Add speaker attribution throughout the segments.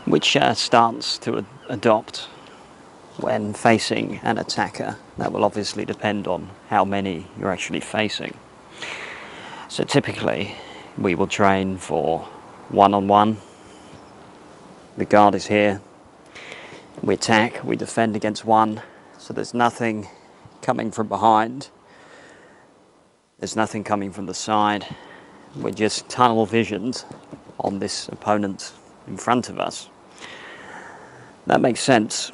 Speaker 1: Which stance to adopt when facing an attacker? That will obviously depend on how many you're actually facing. So typically we will train for one-on-one. The guard is here, we attack, we defend against one, so there's nothing coming from behind, there's nothing coming from the side, we're just tunnel visioned on this opponent in front of us. That makes sense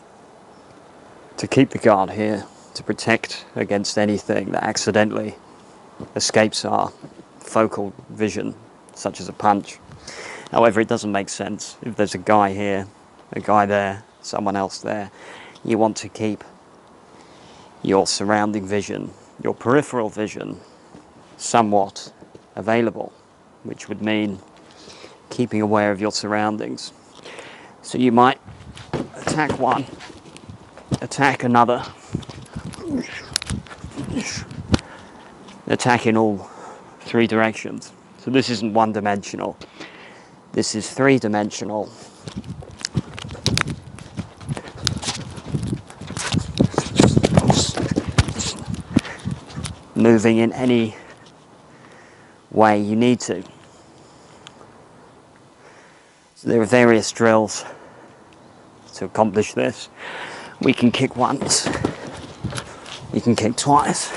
Speaker 1: to keep the guard here, to protect against anything that accidentally escapes our focal vision, such as a punch. However, it doesn't make sense if there's a guy here, a guy there, someone else there. You want to keep your surrounding vision, your peripheral vision, somewhat available, which would mean keeping aware of your surroundings. So you might attack one, attack another, attack in all three directions. So this isn't one-dimensional, this is three-dimensional. Moving in any way you need to. So there are various drills to accomplish this. We can kick once, we can kick twice,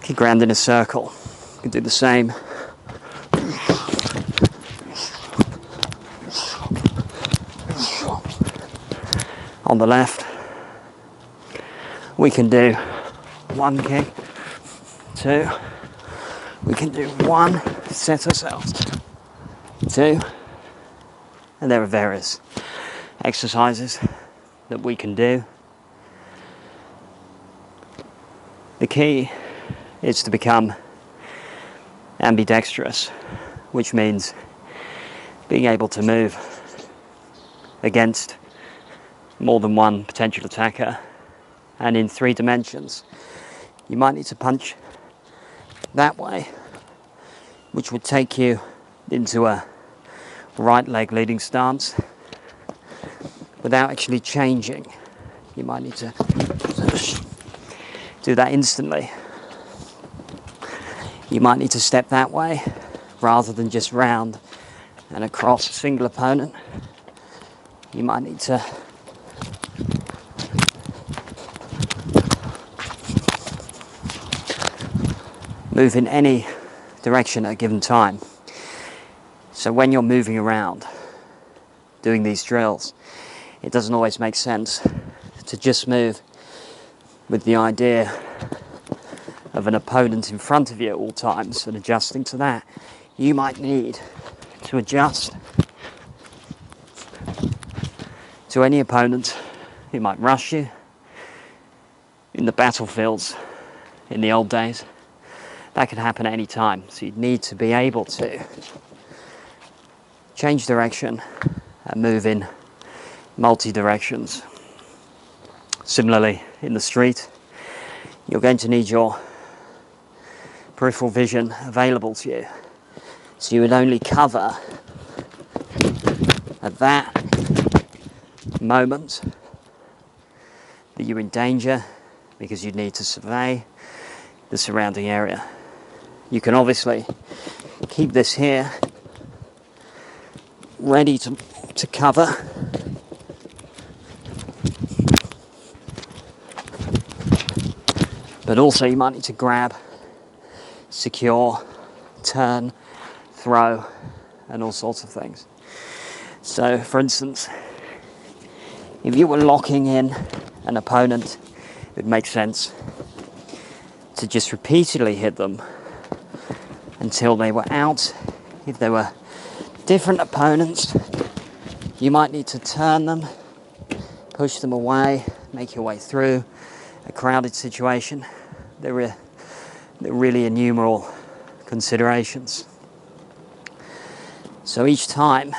Speaker 1: kick round in a circle, we can do the same. On the left, we can do one kick, two, we can do one, set ourselves, two, and there are various exercises that we can do. The key is to become ambidextrous, which means being able to move against more than one potential attacker and in three dimensions. You might need to punch that way, which would take you into a right leg leading stance without actually changing. You might need to do that instantly. You might need to step that way rather than just round and across a single opponent. You might need to move in any direction at a given time. So when you're moving around doing these drills, it doesn't always make sense to just move with the idea of an opponent in front of you at all times and adjusting to that. You might need to adjust to any opponent who might rush you. In the battlefields in the old days, that could happen at any time, so you'd need to be able to change direction and move in multi-directions. Similarly, in the street, you're going to need your peripheral vision available to you. So you would only cover at that moment that you're in danger, because you'd need to survey the surrounding area. You can obviously keep this here, ready to cover. But also you might need to grab, secure, turn, throw, and all sorts of things. So, for instance, if you were locking in an opponent, it would make sense to just repeatedly hit them until they were out. If there were different opponents, you might need to turn them, push them away, make your way through a crowded situation. There are really innumerable considerations. So each time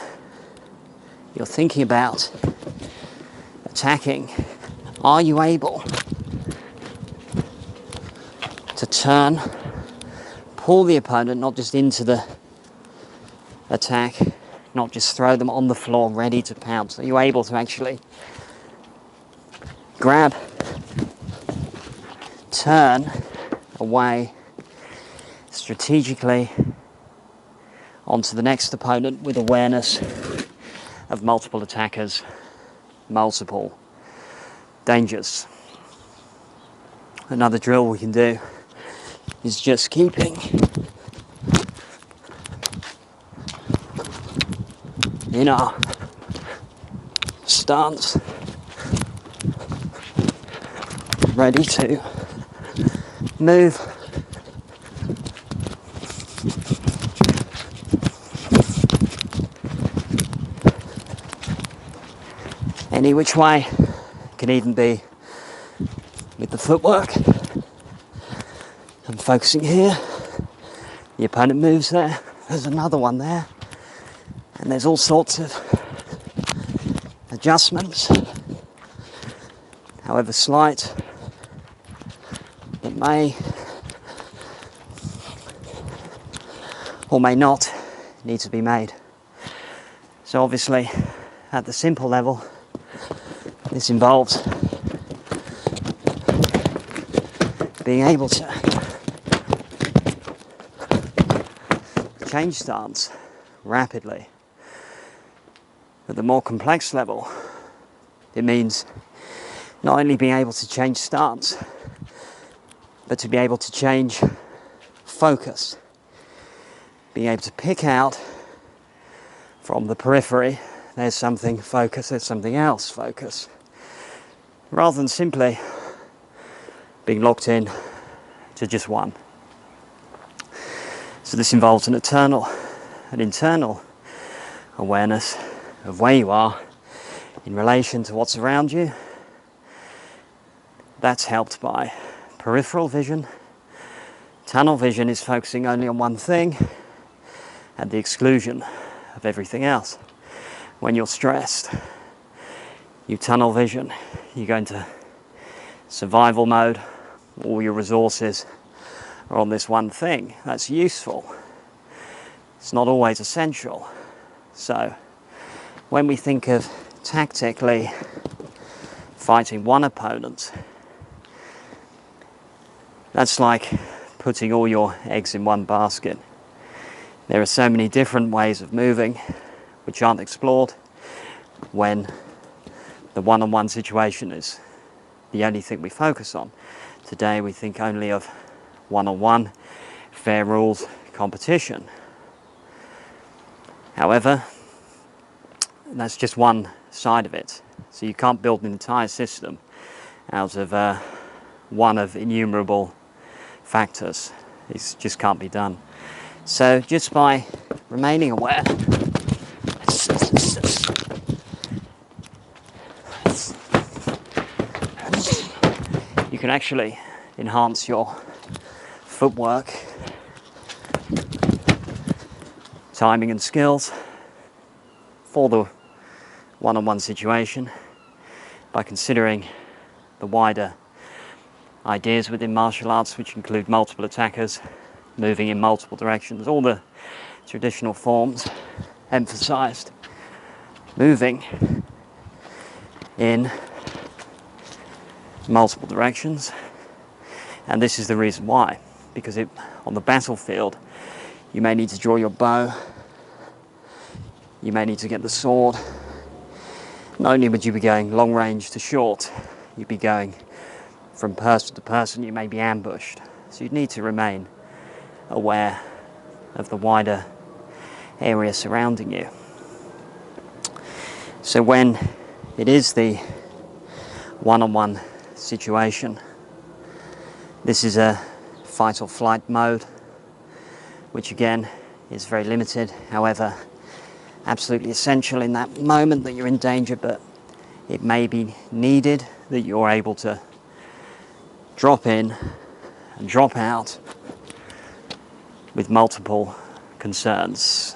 Speaker 1: you're thinking about attacking, are you able to turn, pull the opponent not just into the attack, not just throw them on the floor ready to pounce. Are you able to actually grab, turn away strategically onto the next opponent with awareness of multiple attackers, multiple dangers? Another drill we can do is just keeping in our stance, ready to move any which way. It can even be with the footwork. I'm focusing here, the opponent moves there, there's another one there, and there's all sorts of adjustments, however slight, that may or may not need to be made. So obviously, at the simple level, this involves being able to change stance rapidly. At the more complex level, it means not only being able to change stance, but to be able to change focus. Being able to pick out from the periphery, there's something, focus, there's something else, focus. Rather than simply being locked in to just one. So this involves an internal awareness of where you are in relation to what's around you. That's helped by peripheral vision. Tunnel vision is focusing only on one thing at the exclusion of everything else. When you're stressed, you tunnel vision, you go into survival mode, all your resources are on this one thing. That's useful. It's not always essential. So when we think of tactically fighting one opponent, that's like putting all your eggs in one basket. There are so many different ways of moving which aren't explored when the one-on-one situation is the only thing we focus on. Today we think only of one-on-one, fair rules, competition. However, that's just one side of it. So you can't build an entire system out of one of innumerable factors. It just can't be done. So just by remaining aware, you can actually enhance your footwork, timing and skills for the one-on-one situation by considering the wider ideas within martial arts, which include multiple attackers moving in multiple directions. All the traditional forms emphasized moving in multiple directions, and this is the reason why, because on the battlefield you may need to draw your bow, you may need to get the sword. Not only would you be going long range to short, you'd be going from person to person, you may be ambushed. So you'd need to remain aware of the wider area surrounding you. So when it is the one-on-one situation, this is a fight or flight mode, which again is very limited, however absolutely essential in that moment that you're in danger, but it may be needed that you're able to drop in and drop out with multiple concerns.